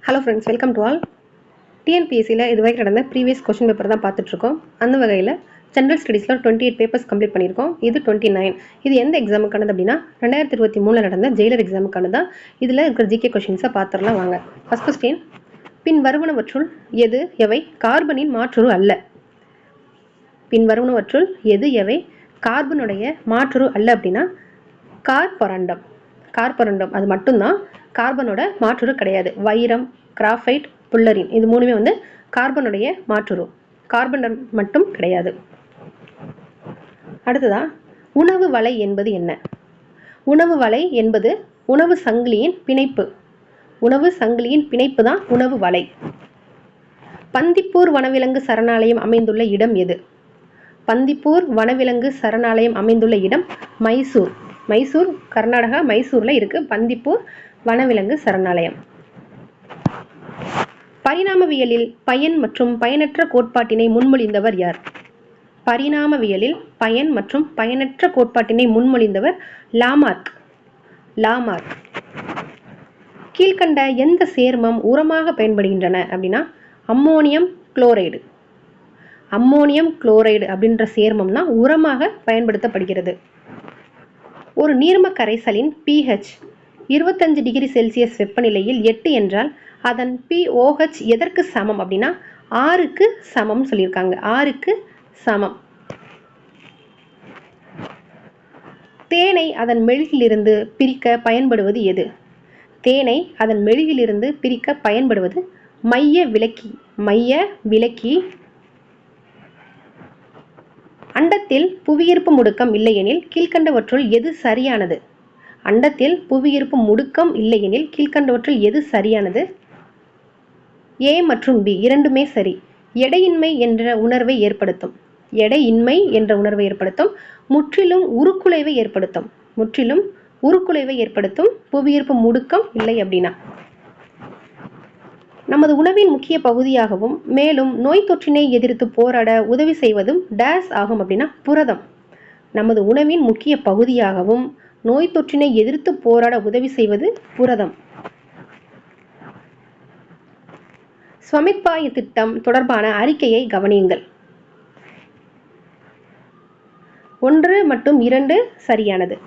Hello friends, welcome to all. டிஎன்பிஎஸ்சியில் இதுவரைக்கும் நடந்த ப்ரீவியஸ் கொஷின் பேப்பர் தான் பார்த்துட்ருக்கோம். அந்த வகையில் ஜென்ரல் ஸ்டடீஸில் 28 பேப்பர்ஸ் கம்ப்ளீட் பண்ணியிருக்கோம். இது 29. இது எந்த எக்ஸாமுக்கானது அப்படின்னா 2023 நடந்த ஜெயிலர் எக்ஸாமுக்கானது தான். இதில் இருக்கிற ஜிகே கொஷின்ஸை பார்த்துடலாம் வாங்க. ஃபர்ஸ்ட் கொஸ்டின், பின் வருவனவற்றுள் எது எவை கார்பனின் மாற்றுரு அல்ல? பின் வருவனவற்றுள் எது எவை கார்பனுடைய மாற்றுரு அல்ல அப்படின்னா கார்பரண்டம். கார்பரண்டம் அது மட்டும்தான் கார்பனோட மாற்றுரு கிடையாது. வைரம், கிராஃபைட், புல்லரின் இது மூணுமே கார்பனுடைய மாற்றுரு. கார்பன் மட்டும் கிடையாது. அடுத்ததா, உணவு வலை என்பது என்ன? உணவு வலை என்பது உணவு சங்கிலியின் பிணைப்பு. உணவு சங்கிலியின் பிணைப்பு தான் உணவு வலை. பந்திப்பூர் வனவிலங்கு சரணாலயம் அமைந்துள்ள இடம் எது? பந்திப்பூர் வனவிலங்கு சரணாலயம் அமைந்துள்ள இடம் மைசூர். மைசூர், கர்நாடகா, மைசூர்ல இருக்கு பந்திப்பூர் வனவிலங்கு சரணாலயம். பரிணாமவியலில் பயன் மற்றும் பயனற்ற கோட்பாட்டினை முன்மொழிந்தவர் யார்? பரிணாமவியலில் பயன் மற்றும் பயனற்ற கோட்பாட்டினை முன்மொழிந்தவர் லாமார்க். லாமார்க். கீழ்கண்ட எந்த சேர்மம் உரமாக பயன்படுகின்றன அப்படின்னா அம்மோனியம் குளோரைடு. அம்மோனியம் குளோரைடு அப்படின்ற சேர்மம் தான் உரமாக பயன்படுத்தப்படுகிறது. ஒரு நீர்ம கரைசலின் pH 25 டிகிரி செல்சியஸ் வெப்பநிலையில் 8 என்றால் அதன் pOH எதற்கு சமம் அப்படின்னா 6க்கு சமம் சொல்லியிருக்காங்க. 6க்கு சமம். தேனை அதன் மெழுகிலிருந்து பிரிக்க பயன்படுவது எது? தேனை அதன் மெழுகிலிருந்து பிரிக்க பயன்படுவது மைய விலக்கி. மைய விலக்கி. அண்டத்தில் புவியீர்ப்பு முடுக்கம் இல்லையெனில் கீழ்கண்டவற்றுள் எது சரியானது? அண்டத்தில் புவியீர்ப்பு முடுக்கம் இல்லையெனில் கீழ்கண்டவற்றுள் எது சரியானது? ஏ மற்றும் பி இரண்டுமே சரி. எடையின்மை என்ற உணர்வை ஏற்படுத்தும். எடையின்மை என்ற உணர்வை ஏற்படுத்தும். முற்றிலும் உருக்குலைவை ஏற்படுத்தும். முற்றிலும் உருக்குலைவை ஏற்படுத்தும். புவியீர்ப்பு முடுக்கம் இல்லை அப்படின்னா. நமது உணவின் முக்கிய பகுதியாகவும் மேலும் நோய் தொற்றினை எதிர்த்து போராட உதவி செய்வதும் டேஸ் ஆகும் அப்படின்னா புரதம். நமது உணவின் முக்கிய பகுதியாகவும் நோய் தொற்றினை எதிர்த்து போராட உதவி செய்வது புரதம். ஸ்வமித்பாய் திட்டம் தொடர்பான அறிக்கையை கவனியுங்கள். 1 மற்றும் 2 சரியானது.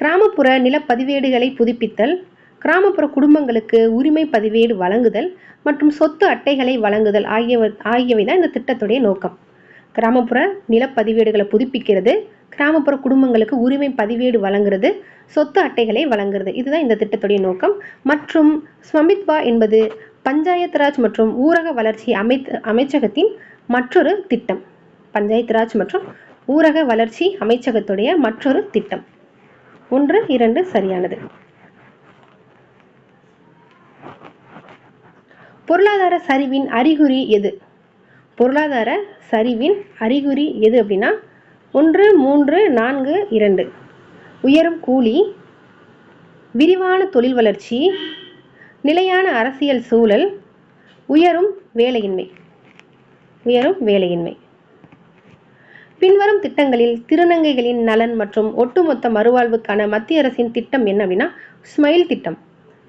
கிராமப்புற நிலப்பதிவேடுகளை புதுப்பித்தல், கிராமப்புற குடும்பங்களுக்கு உரிமை பதிவேடு வழங்குதல் மற்றும் சொத்து அட்டைகளை வழங்குதல் ஆகியவை தான் இந்த திட்டத்துடைய நோக்கம். கிராமப்புற நிலப்பதிவேடுகளை புதுப்பிக்கிறது, கிராமப்புற குடும்பங்களுக்கு உரிமை பதிவேடு வழங்குறது, சொத்து அட்டைகளை வழங்குறது, இதுதான் இந்த திட்டத்துடைய நோக்கம். மற்றும் ஸ்வமித்வா என்பது பஞ்சாயத்து ராஜ் மற்றும் ஊரக வளர்ச்சி அமைச்சகத்தின் மற்றொரு திட்டம். பஞ்சாயத்து ராஜ் மற்றும் ஊரக வளர்ச்சி அமைச்சகத்துடைய மற்றொரு திட்டம். 1, 2 சரியானது. பொருளாதார சரிவின் அறிகுறி எது? பொருளாதார சரிவின் அறிகுறி எது அப்படின்னா 1, 3, 4, 2. உயரும் கூலி, விரிவான தொழில் வளர்ச்சி, நிலையான அரசியல் சூழல், உயரும் வேலையின்மை. உயரும் வேலையின்மை. பின்வரும் திட்டங்களில் திருநங்கைகளின் நலன் மற்றும் ஒட்டுமொத்த மறுவாழ்வுக்கான மத்திய அரசின் திட்டம் என்ன அப்படின்னா ஸ்மைல் திட்டம்.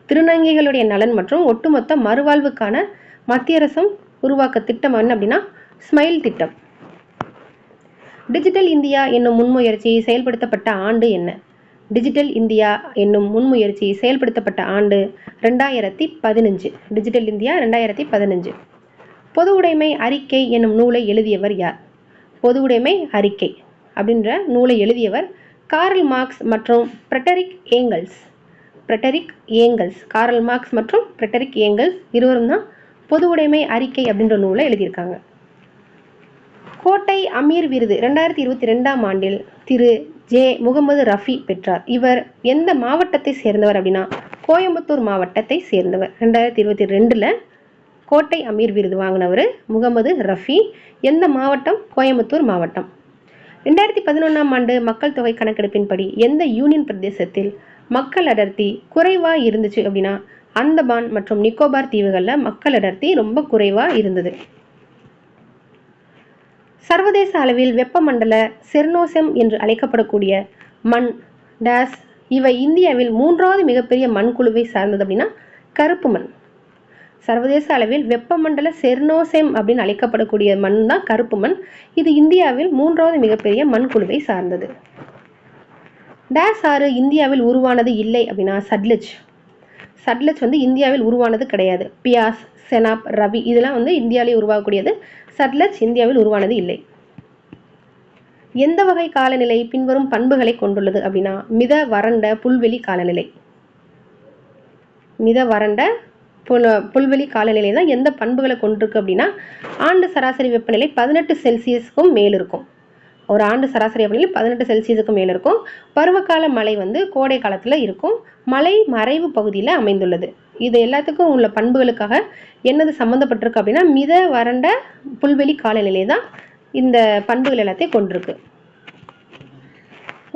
திருநங்கைகளுடைய நலன் மற்றும் ஒட்டுமொத்த மறுவாழ்வுக்கான மத்திய அரசும் உருவாக்க திட்டம் என்ன அப்படின்னா ஸ்மைல் திட்டம். டிஜிட்டல் இந்தியா என்னும் முன்முயற்சி செயல்படுத்தப்பட்ட ஆண்டு என்ன? டிஜிட்டல் இந்தியா என்னும் முன்முயற்சி செயல்படுத்தப்பட்ட ஆண்டு 2015. Digital India 2015. பொது உடைமை அறிக்கை என்னும் நூலை எழுதியவர் யார்? பொது உடைமை அறிக்கை அப்படின்ற நூலை எழுதியவர் கார்ல் மார்க்ஸ் மற்றும் Frederick Engels. Frederick Engels. Karl Marx மற்றும் ஃப்ரெடரிக் ஏங்கல்ஸ் இருவரும் தான் பொது உடைமை அறிக்கை அப்படின்ற நூலை எழுதியிருக்காங்க. கோட்டை அமீர் விருது 2022ஆம் ஆண்டில் திரு ஜே முகமது ரஃபி பெற்றார். இவர் எந்த மாவட்டத்தை சேர்ந்தவர் அப்படின்னா கோயம்புத்தூர் மாவட்டத்தை சேர்ந்தவர். 2022ல் கோட்டை அமீர் விருது வாங்கினவர் முகமது ரஃபி. எந்த மாவட்டம்? கோயம்புத்தூர் மாவட்டம். 2011ஆம் ஆண்டு மக்கள் தொகை கணக்கெடுப்பின்படி எந்த யூனியன் பிரதேசத்தில் மக்கள் அடர்த்தி குறைவா இருந்துச்சு அப்படின்னா அந்தமான் மற்றும் நிக்கோபார் தீவுகளில் மக்கள் அடர்த்தி ரொம்ப குறைவா இருந்தது. சர்வதேச அளவில் வெப்பமண்டல செர்னோசெம் என்று அழைக்கப்படக்கூடிய மண் டேஸ் இவை இந்தியாவில் 3வது மிகப்பெரிய மண் குழுவை சார்ந்தது அப்படின்னா கருப்பு மண். சர்வதேச அளவில் வெப்பமண்டல செர்னோசெம் அப்படின்னு அழைக்கப்படக்கூடிய மண் தான் கருப்பு மண். இது இந்தியாவில் 3வது மிகப்பெரிய மண் குழுவை சார்ந்தது. டேஸ் ஆறு இந்தியாவில் உருவானது இல்லை அப்படின்னா சட்லஜ். சட்லஜ் இந்தியாவில் உருவானது கிடையாது. பியாஸ், செனாப், ரவி இதெல்லாம் இந்தியாவிலே உருவாகக்கூடியது. சட்லஜ் இந்தியாவில் உருவானது இல்லை. எந்த வகை காலநிலை பின்வரும் பண்புகளை கொண்டுள்ளது அப்படின்னா மித வறண்ட புல்வெளி காலநிலை. மித வறண்ட புல்வெளி காலநிலை தான் எந்த பண்புகளை கொண்டிருக்கு அப்படின்னா ஆண்டு சராசரி வெப்பநிலை 18 செல்சியஸுக்கும் மேல் இருக்கும். ஒரு ஆண்டு சராசரி வெப்பநிலை 18 செல்சியஸுக்கும் மேல் இருக்கும். பருவகால மழை கோடை காலத்தில் இருக்கும். மழை மறைவு பகுதியில் அமைந்துள்ளது. இது எல்லாத்துக்கும் உள்ள பண்புகளுக்காக என்னது சம்மந்தப்பட்டிருக்கு அப்படின்னா மித வறண்ட புல்வெளி காலநிலை தான் இந்த பண்புகள் எல்லாத்தையும் கொண்டிருக்கு.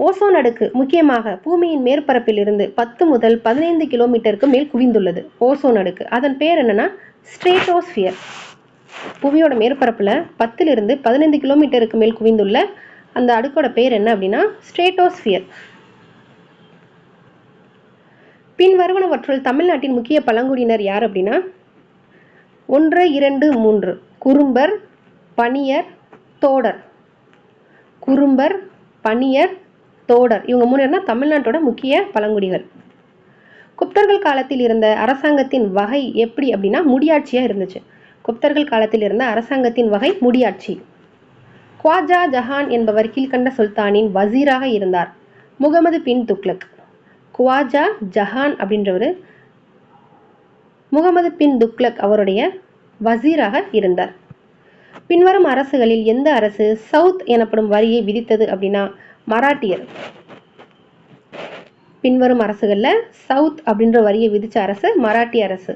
ஓசோன் அடுக்கு முக்கியமாக பூமியின் மேற்பரப்பில் இருந்து 10 முதல் 15 கிலோமீட்டருக்கு மேல் குவிந்துள்ளது. ஓசோன் அடுக்கு அதன் பேர் என்னன்னா ஸ்ட்ரேட்டோஸ்பியர். புவியோட மேற்பரப்புல 10 to 15 கிலோமீட்டருக்கு மேல் குவிந்துள்ள அந்த அடுக்கோட பேர் என்ன அப்படின்னா ஸ்ட்ரேட்டோஸ்பியர். பின் வருவனவற்றுள் தமிழ்நாட்டின் முக்கிய பழங்குடியினர் யார் அப்படின்னா 1, 2, 3 குறும்பர், பணியர், தோடர். குறும்பர், பணியர், தோடர் இவங்க 3 பேர் தான் தமிழ்நாட்டோட முக்கிய பழங்குடிகள். குப்தர்கள் காலத்தில் இருந்த அரசாங்கத்தின் வகை எப்படி அப்படின்னா முடியாட்சியா இருந்துச்சு. குப்தர்கள் காலத்தில் இருந்த அரசாங்கத்தின் வகை முடியாட்சி. குவாஜா ஜஹான் என்பவர் கீழ்கண்ட சுல்தானின் வசீராக இருந்தார். முகமது பின் துக்ளக். குவாஜா ஜஹான் அப்படின்றவர் முகமது பின் துக்ளக் அவருடைய வசீராக இருந்தார். பின்வரும் அரசுகளில் எந்த அரசு சவுத் எனப்படும் வரியை விதித்தது அப்படின்னா மராட்டியர். பின்வரும் அரசுகள்ல சவுத் அப்படின்ற வரியை விதிச்ச அரசு மராட்டிய அரசு.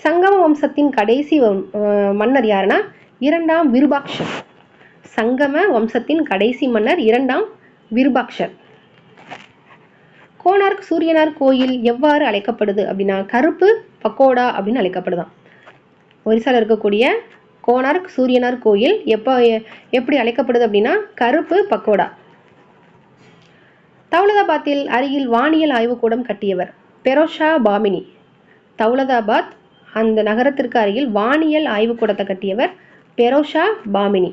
சங்கம வம்சத்தின் கடைசி மன்னர் யாருன்னா 2ஆம் விருபாக்ஷர். சங்கம வம்சத்தின் கடைசி மன்னர் 2ஆம் விருபாக்ஷர். கோனார்க் சூரியனார் கோயில் எவ்வாறு அழைக்கப்படுது அப்படின்னா கருப்பு பக்கோடா அப்படின்னு அழைக்கப்படுதான். ஒரிசால இருக்கக்கூடிய கோனார்க் சூரியனார் கோயில் எப்படி அழைக்கப்படுது அப்படின்னா கருப்பு பக்கோடா. தௌலதாபாத்தில் அருகில் வானியல் ஆய்வுக்கூடம் கட்டியவர் பெரோஷா பாமினி. தௌலதாபாத் அந்த நகரத்திற்கு அருகில் வானியல் ஆய்வுக்கூடத்தை கட்டியவர் பெரோஷா பாமினி.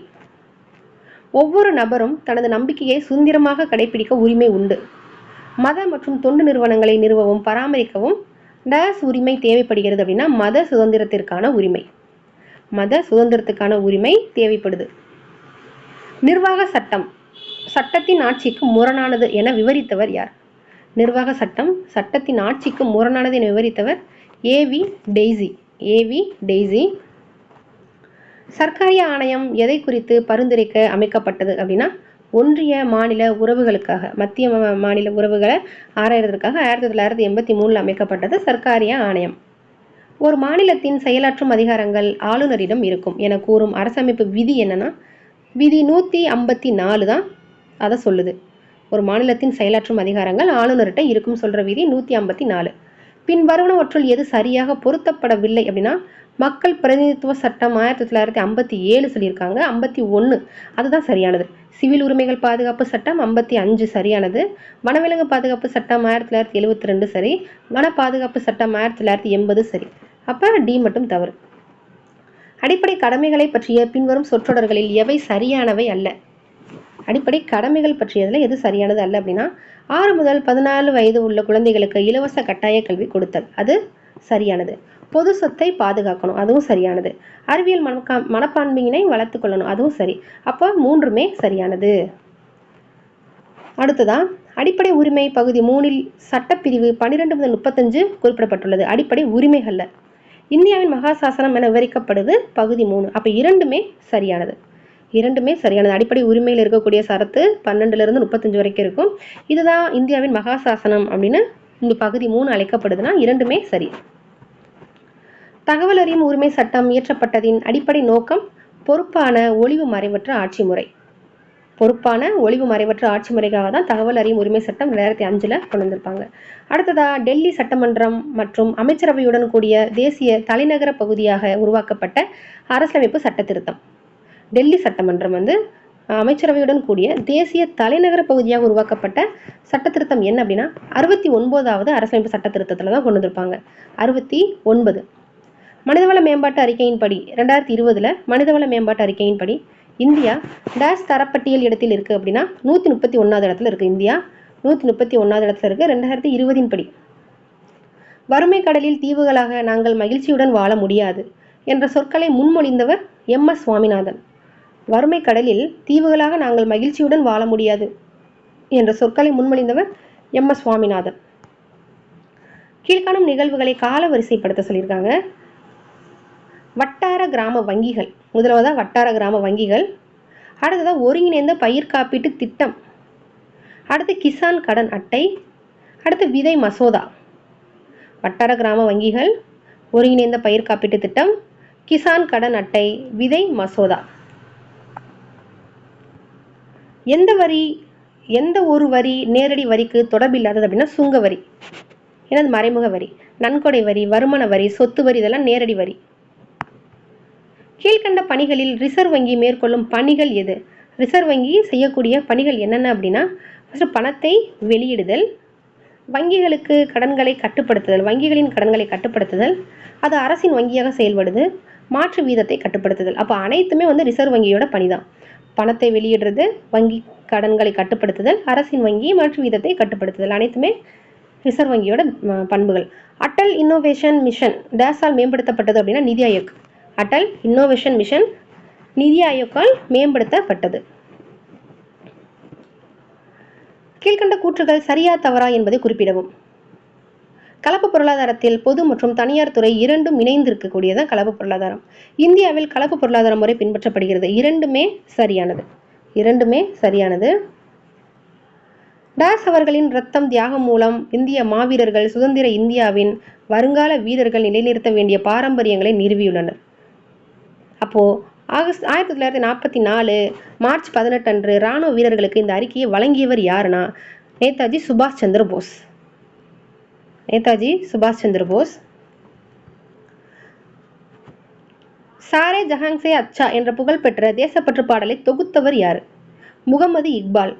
ஒவ்வொரு நபரும் தனது நம்பிக்கையை சுதந்திரமாக கடைபிடிக்க உரிமை உண்டு. மத மற்றும் தொண்டு நிறுவனங்களை நிறுவவும் பராமரிக்கவும் டேஸ் உரிமை தேவைப்படுகிறது அப்படின்னா மத சுதந்திரத்திற்கான உரிமை. மத சுதந்திரத்துக்கான உரிமை தேவைப்படுது. நிர்வாக சட்டம் சட்டத்தின் ஆட்சிக்கு முரணானது என விவரித்தவர் யார்? நிர்வாக சட்டம் சட்டத்தின் ஆட்சிக்கு முரணானது என விவரித்தவர் ஏவி டெய்ஸி. AV daisy. சர்க்காரிய ஆணையம் எதை குறித்து பரிந்துரைக்க அமைக்கப்பட்டது அப்படின்னா ஒன்றிய மாநில உறவுகளுக்காக மத்திய மாநில உறவுகளை ஆராய்வதற்காக 1983 அமைக்கப்பட்டது சர்க்காரிய ஆணையம். ஒரு மாநிலத்தின் செயலாற்றும் அதிகாரங்கள் ஆளுநரிடம் இருக்கும் என கூறும் அரசமைப்பு விதி என்னன்னா விதி 154 தான் அதை சொல்லுது. ஒரு மாநிலத்தின் செயலாற்றும் அதிகாரங்கள் ஆளுநர்கிட்ட இருக்கும் சொல்ற விதி 154. பின் வருவனவற்றுள் எது சரியாக பொருத்தப்படவில்லை அப்படின்னா மக்கள் பிரதிநிதித்துவ சட்டம் 1957 சொல்லியிருக்காங்க. 51 அதுதான் சரியானது. சிவில் உரிமைகள் பாதுகாப்பு சட்டம் 55 சரியானது. வனவிலங்கு பாதுகாப்பு சட்டம் 1972 சரி. வன பாதுகாப்பு சட்டம் 1980 சரி. அப்ப டி மட்டும் தவறு. அடிப்படை கடமைகளை பற்றிய பின்வரும் சொற்றொடர்களில் எவை சரியானவை அல்ல? அடிப்படை கடமைகள் பற்றியதுல எது சரியானது அல்ல அப்படின்னா 6 முதல் 14 வயது உள்ள குழந்தைகளுக்கு இலவச கட்டாய கல்வி கொடுத்தல் அது சரியானது. பொது சொத்தை பாதுகாக்கணும் அதுவும் சரியானது. அறிவியல் மனப்பான்மையினை வளர்த்து கொள்ளணும் அதுவும் சரி. அப்போ 3மே சரியானது. அடுத்ததான் அடிப்படை உரிமை பகுதி 3 சட்டப்பிரிவு 12 முதல் 35 குறிப்பிடப்பட்டுள்ளது. அடிப்படை உரிமைகள்ல இந்தியாவின் மகாசாசனம் என விவரிக்கப்படுது பகுதி 3. அப்ப இரண்டுமே சரியானது. அடிப்படை உரிமையில் இருக்கக்கூடிய சரத்து 12 to 35 வரைக்கும் இருக்கும். இதுதான் இந்தியாவின் மகாசாசனம் அப்படின்னு இந்த பகுதி 3 அழைக்கப்படுதுன்னா இரண்டுமே சரி. தகவல் அறியும் உரிமை சட்டம் இயற்றப்பட்டதின் அடிப்படை நோக்கம் பொறுப்பான ஒளிவு மறைவற்ற ஆட்சி முறை. பொறுப்பான ஒளிவு மறைவற்ற ஆட்சி முறைக்காக தான் தகவல் அறியும் உரிமை சட்டம் 2005 கொண்டு வந்திருப்பாங்க. அடுத்ததா டெல்லி சட்டமன்றம் மற்றும் அமைச்சரவையுடன் கூடிய தேசிய தலைநகர பகுதியாக உருவாக்கப்பட்ட அரசியலமைப்பு சட்ட திருத்தம். டெல்லி சட்டமன்றம் அமைச்சரவையுடன் கூடிய தேசிய தலைநகர பகுதியாக உருவாக்கப்பட்ட சட்ட திருத்தம் என்ன அப்படின்னா 69வது அரசியலமைப்பு சட்ட திருத்தத்துல தான் கொண்டு வந்திருப்பாங்க. 69. மனிதவள மேம்பாட்டு அறிக்கையின்படி 2020 மனிதவள மேம்பாட்டு அறிக்கையின்படி இந்தியா டேஷ் தரப்பட்டியல் இடத்தில் இருக்குது அப்படின்னா 131வது இடத்துல இருக்குது. இந்தியா 131வது இடத்துல இருக்குது 2020 படி. வறுமை கடலில் தீவுகளாக நாங்கள் மகிழ்ச்சியுடன் வாழ முடியாது என்ற சொற்களை முன்மொழிந்தவர் எம்.எஸ். சுவாமிநாதன். வறுமை கடலில் தீவுகளாக நாங்கள் மகிழ்ச்சியுடன் வாழ முடியாது என்ற சொற்களை முன்மொழிந்தவர் எம்.எஸ். சுவாமிநாதன். கீழ்காணும் நிகழ்வுகளை கால வரிசைப்படுத்த சொல்லியிருக்காங்க. வட்டார கிராம வங்கிகள், முதலாவதா வட்டார கிராம வங்கிகள், அடுத்ததா ஒருங்கிணைந்த பயிர் காப்பீட்டு திட்டம், அடுத்து கிசான் கடன் அட்டை, அடுத்து விதை மசோதா. வட்டார கிராம வங்கிகள், ஒருங்கிணைந்த பயிர் காப்பீட்டு திட்டம், கிசான் கடன் அட்டை, விதை மசோதா. எந்த ஒரு வரி நேரடி வரிக்கு தொடர்பில்லாதது அப்படின்னா சுங்க வரி. எனது மறைமுக வரி, நன்கொடை வரி, வருமான வரி, சொத்து வரி, இதெல்லாம் நேரடி வரி. கீழ்கண்ட பணிகளில் ரிசர்வ் வங்கி மேற்கொள்ளும் பணிகள் எது? ரிசர்வ் வங்கி செய்யக்கூடிய பணிகள் என்னென்ன அப்படின்னா, ஃபர்ஸ்ட் பணத்தை வெளியிடுதல், வங்கிகளுக்கு கடன்களை கட்டுப்படுத்துதல், வங்கிகளின் கடன்களை கட்டுப்படுத்துதல், அது அரசின் வங்கியாக செயல்படுது, மாற்று வீதத்தை கட்டுப்படுத்துதல். அப்போ அனைத்துமே ரிசர்வ் வங்கியோட பணிதான். பணத்தை வெளியிடுறது, வங்கி கடன்களை கட்டுப்படுத்துதல், அரசின் வங்கி மாற்று வீதத்தை கட்டுப்படுத்துதல், அனைத்துமே ரிசர்வ் வங்கியோட பண்புகள். அட்டல் இன்னோவேஷன் மிஷன் டேஸால் மேம்படுத்தப்பட்டது அப்படின்னா நிதி ஆயோக். அட்டல் இன்னோவேஷன் மிஷன் நிதி ஆயோக்கால் மேம்படுத்தப்பட்டது. கீழ்கண்ட கூற்றுகள் சரியா தவறா என்பதை குறிப்பிடவும். கலப்பு பொருளாதாரத்தில் பொது மற்றும் தனியார் துறை இரண்டும் இணைந்து இருக்கக்கூடியதான் கலப்பு பொருளாதாரம். இந்தியாவில் கலப்பு பொருளாதார முறை பின்பற்றப்படுகிறது. இரண்டுமே சரியானது. டாஸ் அவர்களின் ரத்தம் தியாகம் மூலம் இந்திய மாவீரர்கள் சுதந்திர இந்தியாவின் வருங்கால வீரர்கள் நிலைநிறுத்த வேண்டிய பாரம்பரியங்களை நிறுவியுள்ளனர். அப்போ ஆகஸ்ட் 1944 மார்ச் 18 அன்று இராணுவ வீரர்களுக்கு இந்த அறிக்கையை வழங்கியவர் யாருன்னா நேதாஜி சுபாஷ் சந்திர போஸ். சாரே ஜஹாங் சே அச்சா என்ற புகழ்பெற்ற தேசப்பற்று பாடலை தொகுத்தவர் யாரு? முகமது இக்பால்.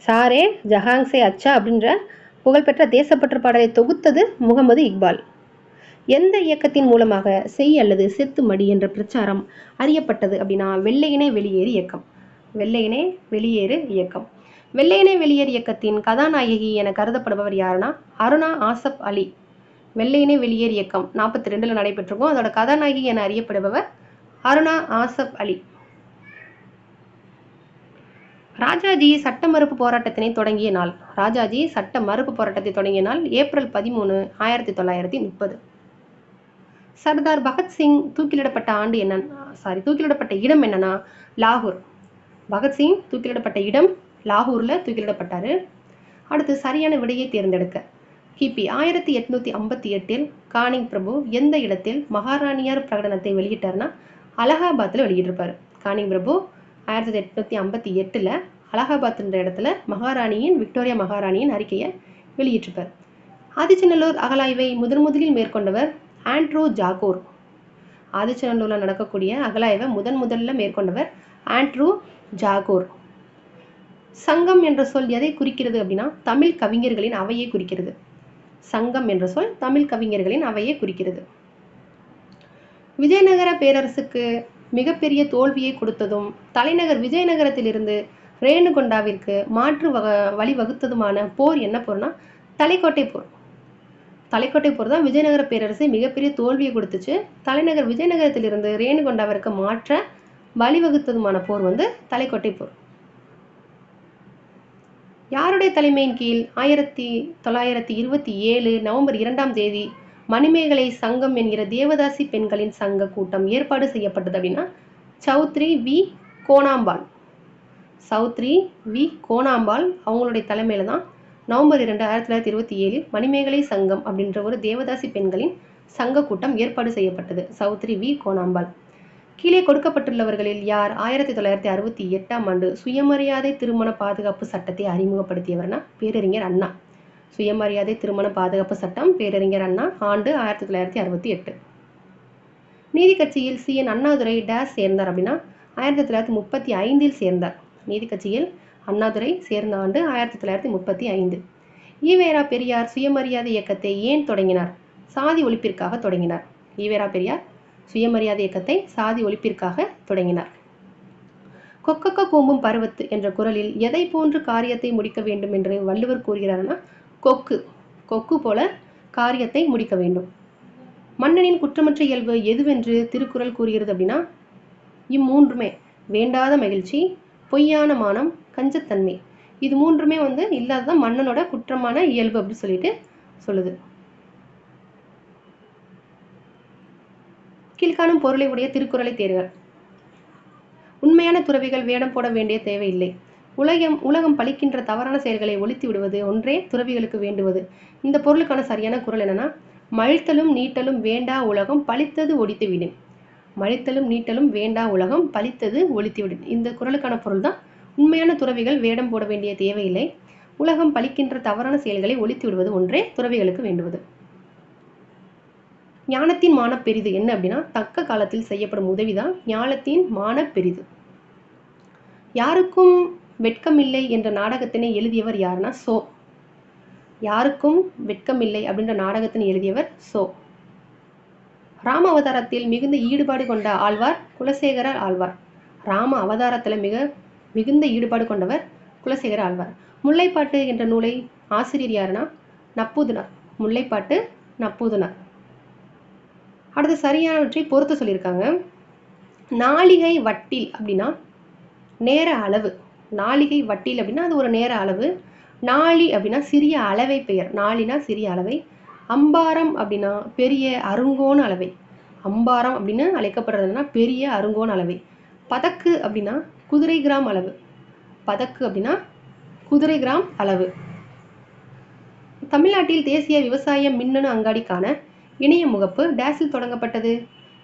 சாரே ஜஹாங் சே அச்சா அப்படின்ற புகழ்பெற்ற தேசப்பற்று பாடலை தொகுத்தது முகமது இக்பால். எந்த இயக்கத்தின் மூலமாக செய் அல்லது செத்து மடி என்ற பிரச்சாரம் அறியப்பட்டது அப்படின்னா வெள்ளையனே வெளியேறு இயக்கம். வெள்ளையனே வெளியேறு இயக்கத்தின் கதாநாயகி என கருதப்படுபவர் யாருன்னா அருணா ஆசப் அலி. வெள்ளையனே வெளியேறு இயக்கம் 42 நடைபெற்றிருக்கும். அதோட கதாநாயகி என அறியப்படுபவர் அருணா ஆசப் அலி. ராஜாஜி சட்ட மறுப்பு போராட்டத்தினை தொடங்கிய நாள். ராஜாஜி சட்ட மறுப்பு போராட்டத்தை தொடங்கிய நாள் ஏப்ரல் 13, 1930. சர்தார் பகத்சிங் தூக்கிலிடப்பட்ட இடம் என்னன்னா லாகூர். பகத்சிங் தூக்கிலிடப்பட்ட இடம் லாகூர்ல தூக்கிலிடப்பட்டாரு. அடுத்து சரியான விடையை தேர்ந்தெடுக்க. கிபி 1858 கானிங் பிரபு எந்த இடத்தில் மகாராணியார் பிரகடனத்தை வெளியிட்டார்னா அலகாபாத்தில் வெளியிட்டிருப்பாரு. கானிங் பிரபு 1858 அலகாபாத் என்ற இடத்துல விக்டோரியா மகாராணியின் அறிக்கையை வெளியிட்டிருப்பார். ஆதிச்சநல்லூர் அகலாய்வை முதலில் மேற்கொண்டவர் ஆண்ட்ரூ ஜாகோர். ஆதிச்சநல்லூர்ல நடக்கக்கூடிய அகலாய்வை முதல்ல மேற்கொண்டவர் ஆண்ட்ரூ ஜாகோர். சங்கம் என்ற சொல் எதை குறிக்கிறது அப்படின்னா தமிழ் கவிஞர்களின் அவையை குறிக்கிறது. சங்கம் என்ற சொல் தமிழ் கவிஞர்களின் அவையை குறிக்கிறது. விஜயநகர பேரரசுக்கு மிகப்பெரிய தோல்வியை கொடுத்ததும் தலைநகர் விஜயநகரத்திலிருந்து ரேணுகொண்டாவிற்கு மாற்று வழிவகுத்ததுமான போர் என்ன போர்னா தலைக்கோட்டை போர். தலைக்கோட்டை போர் தான் விஜயநகர பேரரசு மிகப்பெரிய தோல்வியை கொடுத்துச்சு. தலைநகர் விஜயநகரத்திலிருந்து ரேணுகொண்டாவிற்கு மாற்ற வழிவகுத்ததுமான போர் தலைக்கோட்டை போர். யாருடைய தலைமையின் கீழ் 1927 நவம்பர் 2ஆம் தேதி மணிமேகலை சங்கம் என்கிற தேவதாசி பெண்களின் சங்க கூட்டம் ஏற்பாடு செய்யப்பட்டது அப்படின்னா சௌத்ரி வி கோனாம்பாள் அவங்களுடைய தலைமையில தான் நவம்பர் 2, 1927 மணிமேகலை சங்கம் அப்படின்ற ஒரு தேவதாசி பெண்களின் சங்க கூட்டம் ஏற்பாடு செய்யப்பட்டது. சௌத்ரி வி கோனாம்பாள். கீழே கொடுக்கப்பட்டுள்ளவர்களில் யார் 1968ஆம் ஆண்டு சுயமரியாதை திருமண பாதுகாப்பு சட்டத்தை அறிமுகப்படுத்தியவர்னா பேரறிஞர் அண்ணா. சுயமரியாதை திருமண பாதுகாப்பு சட்டம் பேரறிஞர் அண்ணா, ஆண்டு 1968. நீதி கட்சியில் CN அண்ணாதுரை டேஸ் சேர்ந்தார் அப்படின்னா 1935 சேர்ந்தார். நீதி கட்சியில் அண்ணாதுரை சேர்ந்த ஆண்டு 1935. ஈவேரா பெரியார் சுயமரியாதை இயக்கத்தை ஏன் தொடங்கினார்? சாதி ஒழிப்பிற்காக தொடங்கினார். ஈவேரா பெரியார் சுயமரியாதை இயக்கத்தை சாதி ஒழிப்பிற்காக தொடங்கினார். கொக்கக்க கூம்பும் பருவத்து என்ற குறளில் எதை போன்று காரியத்தை முடிக்க வேண்டும் என்று வள்ளுவர் கூறுகிறார்னா, கொக்கு போல காரியத்தை முடிக்க வேண்டும். மன்னனின் குற்றமற்ற இயல்பு எதுவென்று திருக்குறள் கூறுகிறது அப்படின்னா, இம்மூன்றுமே வேண்டாத மகிழ்ச்சி, பொய்யான மானம், கஞ்சத்தன்மை, இது மூன்றுமே இல்லாததான் மன்னனோட குற்றமான இயல்பு அப்படின்னு சொல்லிட்டு சொல்லுது. கீழ்காணும் பொருளை உடைய திருக்குறளை தேர்க. உண்மையான துறவிகள் வேடம் போட வேண்டிய தேவையில்லை. உலகம் பழிக்கின்ற தவறான செயல்களை ஒழித்து விடுவது ஒன்றே துறவிகளுக்கு வேண்டுவது. இந்த பொருளுக்கான சரியான குறள் என்னன்னா, மழித்தலும் நீட்டலும் வேண்டா உலகம் பழித்தது ஒழித்துவிடும். மழித்தலும் நீட்டலும் வேண்டா உலகம் பழித்தது ஒழித்துவிடும். இந்த குறளுக்கான பொருள் தான், உண்மையான துறவிகள் வேடம் போட வேண்டிய தேவையில்லை. உலகம் பழிக்கின்ற தவறான செயல்களை ஒழித்து விடுவது ஒன்றே துறவிகளுக்கு வேண்டுவது. ஞானத்தின் மான பெரிது என்ன அப்படின்னா, தக்க காலத்தில் செய்யப்படும் உதவிதான் ஞானத்தின் மான பெரிது. யாருக்கும் வெட்கமில்லை என்ற நாடகத்தினை எழுதியவர் யாருன்னா சோ. யாருக்கும் வெட்கமில்லை அப்படின்ற நாடகத்தினை எழுதியவர் சோ. ராம அவதாரத்தில் மிகுந்த ஈடுபாடு கொண்ட ஆழ்வார் குலசேகர ஆழ்வார். ராம அவதாரத்தில் மிகுந்த ஈடுபாடு கொண்டவர் குலசேகர ஆழ்வார். முல்லைப்பாட்டு என்ற நூலை ஆசிரியர் யாருன்னா நப்பூதுனார். முல்லைப்பாட்டு நப்பூதுனார். அடுத்து சரியானவற்றை பொறுத்து சொல்லியிருக்காங்க. நாளிகை வட்டில் அப்படின்னா நேர அளவு. நாளிகை வட்டில் அப்படின்னா அது ஒரு நேர அளவு. நாளி அப்படின்னா சிறிய அளவை பெயர். நாளினா சிறிய அளவை. அம்பாரம் அப்படின்னா பெரிய அருங்கோண அளவை. அம்பாரம் அப்படின்னு அழைக்கப்படுறதுன்னா பெரிய அருங்கோண அளவை. பதக்கு அப்படின்னா குதிரை கிராம் அளவு. பதக்கு அப்படின்னா குதிரை கிராம் அளவு. தமிழ்நாட்டில் தேசிய விவசாய மின்னணு அங்காடிக்கான இணைய முகப்பு டேஸில் தொடங்கப்பட்டது.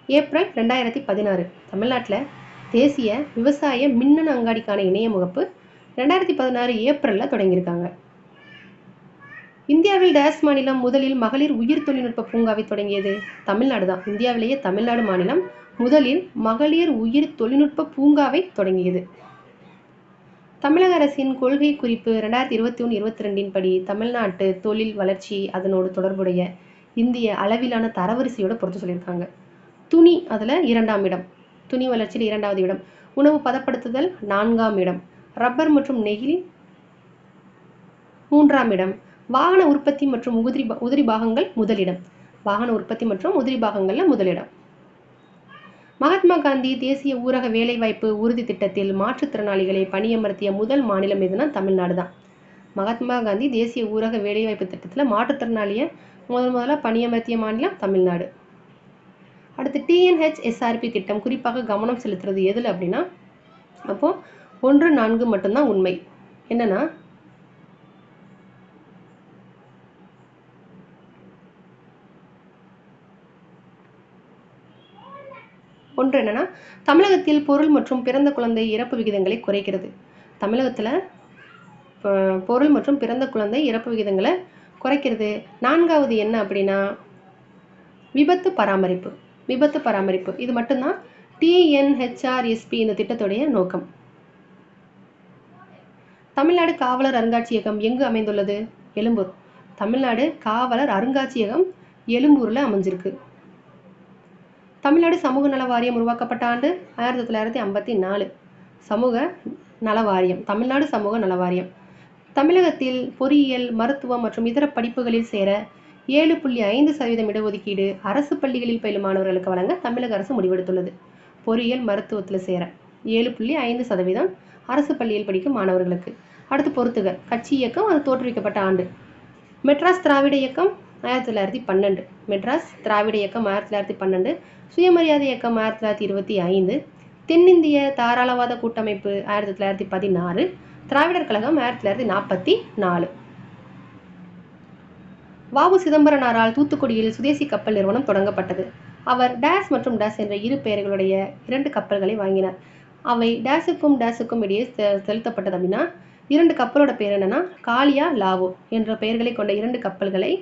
ஏப்ரல் 2016. தமிழ்நாட்டில் தேசிய விவசாய மின்னணு அங்காடிக்கான இணைய முகப்பு 2016 ஏப்ரலில் தொடங்கியிருக்காங்க. இந்தியாவில் டேஸ் மாநிலம் முதலில் மகளிர் உயிர் தொழில்நுட்ப பூங்காவை தொடங்கியது. தமிழ்நாடு தான். இந்தியாவிலேயே தமிழ்நாடு மாநிலம் முதலில் மகளிர் உயிர் தொழில்நுட்ப பூங்காவை தொடங்கியது. தமிழக அரசின் கொள்கை குறிப்பு 2021-22 படி தமிழ்நாட்டு தொழில் வளர்ச்சி அதனோடு தொடர்புடைய இந்திய அளவிலான தரவரிசையோட பொறுத்து சொல்லியிருக்காங்க. துணி அதில் 2ஆம் இடம். துணி வளர்ச்சியில் 2வது இடம். உணவு பதப்படுத்துதல் 4ஆம் இடம். ரப்பர் மற்றும் நெகிழி 3ஆம் இடம். வாகன உற்பத்தி மற்றும் உதிரி பாகங்கள் முதலிடம். வாகன உற்பத்தி மற்றும் உதிரி பாகங்கள்ல முதலிடம். மகாத்மா காந்தி தேசிய ஊரக வேலைவாய்ப்பு உறுதி திட்டத்தில் மாற்றுத்திறனாளிகளை பணியமர்த்திய முதல் மாநிலம் எதுனா தமிழ்நாடு தான். மகாத்மா காந்தி தேசிய ஊரக வேலைவாய்ப்பு திட்டத்தில் மாற்றுத்திறனாளியை முதல்ல பணியமர்த்திய மாநிலம் தமிழ்நாடு. அடுத்து TNHSRP திட்டம் குறிப்பாக கவனம் செலுத்துறது எதில் அப்படின்னா, அப்போ 1, 4 மட்டும்தான் உண்மை. என்னன்னா, ஒன்று என்னன்னா, தமிழகத்தில் பொருள் மற்றும் பிறந்த குழந்தை இறப்பு விகிதங்களை குறைக்கிறது. தமிழகத்தில் பொருள் மற்றும் பிறந்த குழந்தை இறப்பு விகிதங்களை குறைக்கிறது. 4வது என்ன அப்படின்னா, விபத்து பராமரிப்பு. விபத்து பராமரிப்பு இது மட்டும்தான் TNHRSP இந்த திட்டத்துடைய நோக்கம். தமிழ்நாடு காவலர் அருங்காட்சியகம் எங்கு அமைந்துள்ளது? எழும்பூர். தமிழ்நாடு காவலர் அருங்காட்சியகம் எழும்பூர்ல அமைஞ்சிருக்கு. தமிழ்நாடு சமூக நல வாரியம் உருவாக்கப்பட்ட ஆண்டு 1954. சமூக நல வாரியம், தமிழ்நாடு சமூக நல வாரியம். தமிழகத்தில் பொறியியல், மருத்துவம் மற்றும் இதர படிப்புகளில் சேர 7.5% இடஒதுக்கீடு அரசு பள்ளிகளில் பயிலும் மாணவர்களுக்கு வழங்க தமிழக அரசு முடிவெடுத்துள்ளது. பொறியியல் மருத்துவத்தில் சேர 7.5% அரசு பள்ளியில் படிக்கும் மாணவர்களுக்கு. அடுத்து பொறுத்துக. கட்சி இயக்கம் அது தோற்றுவிக்கப்பட்ட ஆண்டு. மெட்ராஸ் திராவிட இயக்கம் 1912. மெட்ராஸ் திராவிட இயக்கம் 1912. சுயமரியாதை இயக்கம் 1925. தென்னிந்திய தாராளவாத கூட்டமைப்பு 1916. திராவிடர் கழகம் 1944. வாவு சிதம்பரனாரால் தூத்துக்குடியில் சுதேசி கப்பல் நிறுவனம் தொடங்கப்பட்டது. அவர் டேஸ் மற்றும் டேஸ் என்ற இரு பெயர்களுடைய 2 கப்பல்களை வாங்கினார். அவை டேஸுக்கும் டேஸுக்கும் இடையே செலுத்தப்பட்டது. அப்படின்னா 2 கப்பலோட பெயர் என்னன்னா, காளியா லாவோ என்ற பெயர்களை கொண்ட 2 கப்பல்களை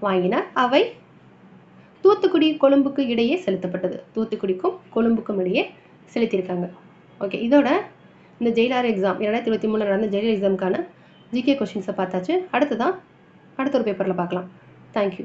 வாங்கினார். அவை தூத்துக்குடி கொழும்புக்கு இடையே செலுத்தப்பட்டது. தூத்துக்குடிக்கும் கொழும்புக்கும் இடையே செலுத்தியிருக்காங்க. ஓகே, இதோட இந்த ஜெயிலர் எக்ஸாம் 2023 நடந்த ஜெயிலர் எக்ஸாமுக்கான ஜிகே கொஸ்டின்ஸை பார்த்தாச்சு. அடுத்த ஒரு பேப்பரில் பார்க்கலாம். தேங்க்யூ.